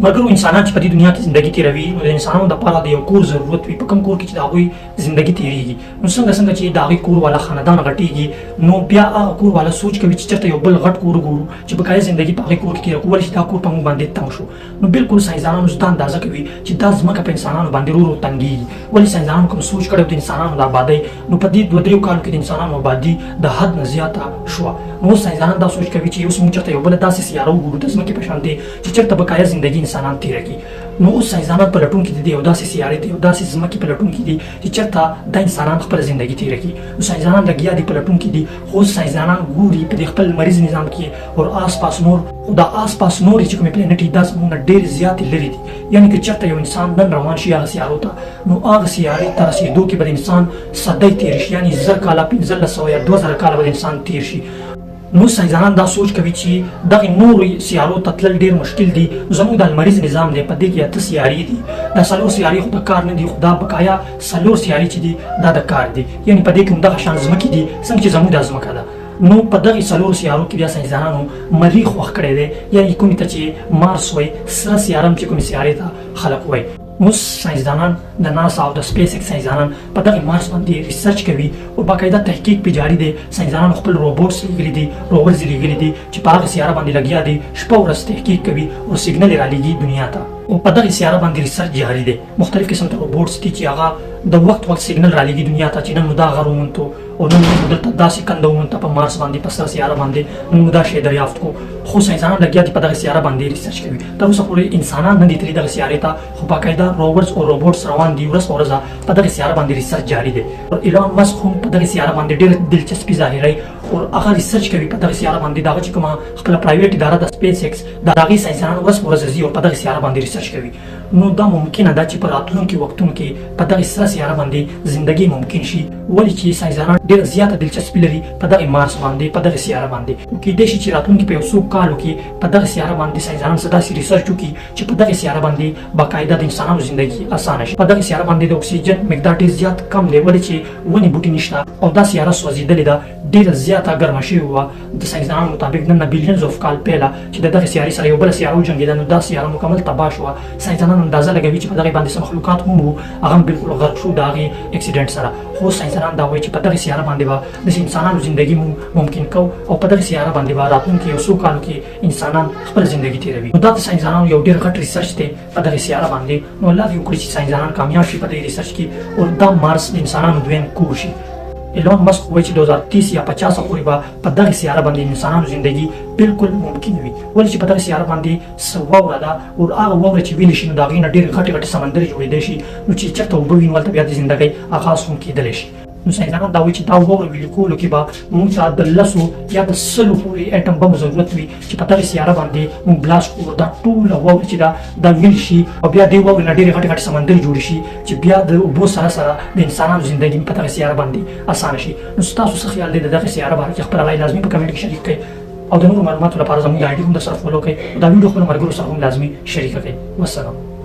مګر انسانان چې په دې دنیا کې ژوندۍ تیروي نو د انسانانو لپاره د یو کور ضرورت وي. په کوم کور کې چې د هغوی ژوندۍ تیریږي نو څنګه چې د هغې کور والا خاندان غټېږي نو بیا هغه کور والا سوچ کوي چې چېرته یو بل غټ کور وګورو چې بقایا ژوندۍ په هغې کور کې تېره کړو، ولې چې دا کور په موږ باندې تنګ شو. نو بالکل ساینسدانان اوس دا اندازه کوي چې دا ځمکه په انسانانو باندې ورو ورو تنګېږي. ولې ساینسدانانو کوم سوچ کړی د انسانانو د آبادۍ نو په دې 2-3 کالو کې د انسانانو آبادي د حد نه زیاته شوه. نو اوس ساینسدانان دا سوچ کوي چې اوس موږ چېرته یو بله داسې سیاره وګورو د ځمکې په شانتې چې چېرته بقایا ژوندۍ انسانان تېره کړي. نو اوس ساینسدانان په لټون کې دي یو داسې سیارې دي، یو داسې ځمکې په لټون کې دي چې چېرته دا انسانان خپله ژوندۍ تېره کړي. نو ساینسدانان لګیا دي په لټون کې دي، خو اوس ساینسدانان ګوري په دې خپل لمریز نظام کې او آس پاس نور، خو دا آس پاس نورې چې کومې پلانټ دي دا زموږ نه ډېرې زیاتې لرې دي. یعنې که چېرته یو انسان نن روان شي هغه سیارو ته نو هغه سیارې ته رسېدو کې به د انسان صدۍ تېر شي، یعنې 1000 کاله 1500 یا 2000 کاله به د انسان تېر شي. نو ساینسدانان دا سوچ کوي چې دغه نورو سیارو ته تلل ډېر مشکل دي. زموږ د لمریز نظام دی په دې کې 8 سیارې دي، دا 4 سیارې خو د کار نه دي، خو دا بقایا 4 سیارې چې دي دا د کار دي. یعنې په دې کې همدغه شان ځمکې دي څنګه چې زموږ دا ځمکه ده. نو په دغه 4 سیارو کې بیا ساینسدانانو مریخ خوښ کړی دی، یعنې کومې ته چې مارس وایي، سره سیاره چې کومې سیارې ته خلک وایي. اوس ساینسدانان د ناسا او د سپیس ایکس ساینسدانان په دغه مارس باندې ریسرچ کوي او باقاعده تحقیق پې جاري دی. ساینسدانانو خپل روبوټس لیږلي دي، روورز یې لیږلي دي چې په هغه سیاره باندې لګیا دي، شپه ورځ تحقیق کوي او سیګنل یې رالیږي دنیا ته. او په دغه سیاره باندې ریسرچ جاري دی. مختلف قسم ته روبوټس دي چې هغه د وخت سیګنل رالیږي دنیا ته چې نن مو دا غر وموندو او نن مو دلته داسې کنده ومونده په مارس باندې په سره سیاره باندې نن مو دا شی دریافت کړو. خو ساینسدانان لګیا دي په دغه سیاره باندې ریسرچ کوي. تر اوسه پورې انسانان نه دي تللي دغه سیارې ته، خو باقاعده روورز او روبوټس روان دي، ورځ په ورځ په دغه سیاره باندې ریسرچ جاري دی. ایلان مسک هم په دغه سیاره باندې ډېره دلچسپي ظاهروي او هغه ریسرچ کوي په دغه سیاره باندې. دغه چې کومه خپله پرایویټ اداره د سپیس ایکس د هغې ساینسدانان ورځ په ورځ ځي او په دغه سیاره باندې ریسرچ کوي. نو دا ممکنه ده چې په راتلونکي وختونو کې په دغه سره سیاره باندې ژوندۍ ممکن شي، ولې چې ساینسدانان ډېره زیاته دلچسپي لري په دغه مارس باندې، په دغه سیاره باندې. کیدای شي چې راتلونکي په یو څو کالو کې په دغه سیاره باندې ساینسدانان څه داسې ریسرچ وکړي چې په دغه سیاره باندې باقاعده د انسانانو ژوندۍ اسانه شي. په دغه سیاره باندې د اکسیجن مقدار ډېر زیات کم دی، ولې چې ونې بوټي نشته او دا سیاره سوځېدلې ده، ډېره زیاته ګرمه شوې وه. د ساینسدانانو مطابق نن نه بلیونز اف کال پیله چې د دغه سیارې سره یو بله سیاره وجنګېده نو دا سیاره مکمل تباه شوه. ساینسدانان اندازه لګوي چې په دغه باندې څه مخلوقات هم وو، هغه هم بالکل غرق شو د هغې اکسیډنټ سره. خو ساینسدانان دا وایي چې په دغه سیاره باندې به داسې انسانانو ژوندۍ ممکن کوو او په دغه سیاره باندې به راتلونکي یو څو کالو کې انسانان خپله ژوندۍ تېروي. نو دا د ساینسدانانو یو ډېر غټ ریسرچ دی په دغه سیاره باندې. نو الله دې وکړي چې ساینسدانان کامیاب شي په دې ریسرچ کې او دا مارس د انسانانو دویم کور شي. ایلان مسک وایي چې 2030 یا 50 پورې به په دغه سیاره باندې انسانانو ژوندۍ بالکل ممکن وي، ولې چې په دغه سیاره باندې څه واوره ده او هغه واوره چې ویلی شي نو د هغې نه ډېرې غټې غټې سمندرې جوړېدی شي، نو چې چېرته اوبه وي نو هلته بیا د ژوندۍ آغاز هم کېدلی شي. نو ساینسدانان دا وایي چې دا واوره ویلي کولو کې به موږ ته د 10 یا د 100 پورې اټم بم ضرورت وي چې په دغه سیاره باندې موږ بلاست کړو. دا ټوله واوره چې دا ویل شي او بیا دې واورې نه ډېرې غټې غټې سمندرې جوړې شي چې بیا د اوبو سره سره د انسانانو ژوندۍ په دغه سیاره باندې اسانه شي. نو ستاسو څه خیال دی د دغه سیاره باره کې؟ خپله رایه لازمي په کمنټ کې شریک کړئ او د نورو معلوماتو لپاره زموږ آی ډي هم درسره فالو کړئ او دا ویډیو خپلو ملګرو سره هم لازمي شریکه کړئ. والسلام.